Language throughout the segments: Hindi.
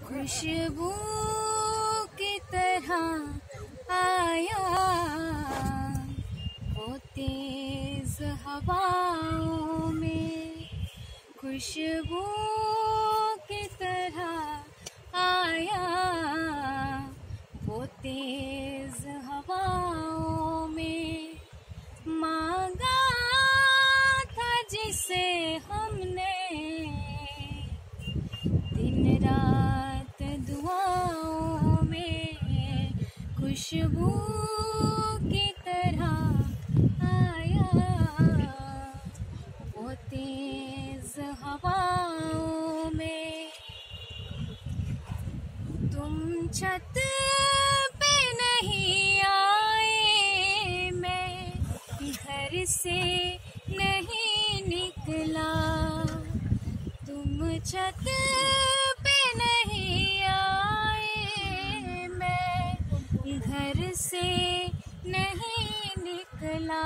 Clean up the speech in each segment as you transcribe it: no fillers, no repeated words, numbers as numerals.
खुशबू की तरह आया वो तेज हवाओं में, खुशबू की तरह आया वो तेज हवाओं में। मांगा था जिसे हमने दिन रात दुआओं में, खुशबू की तरह आया वो तेज हवाओं में। तुम छत पे नहीं आए, मैं घर से नहीं निकला। तुम छत पे नहीं आए, मैं घर से नहीं निकला।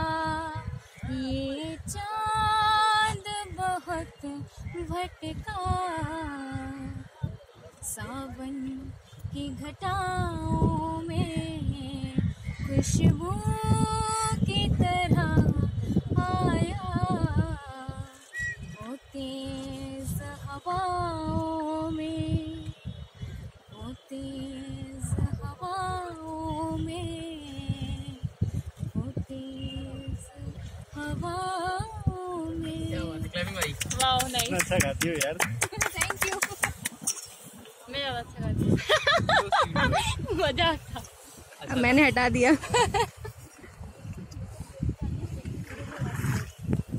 ये चांद बहुत भटका सावन की घटाओं में, खुशबू की तरह आया वो तेज हवाओं में, वो तेज हवाओं में, वो तेज हवाओं में। वाओ नाइस, अच्छा गाती हो यार। Thank you. मैं ज्यादा अच्छा गाती हूँ। मजाक था। अब मैंने हटा दिया।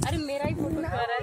अरे मेरा ही फोटो आ रहा है।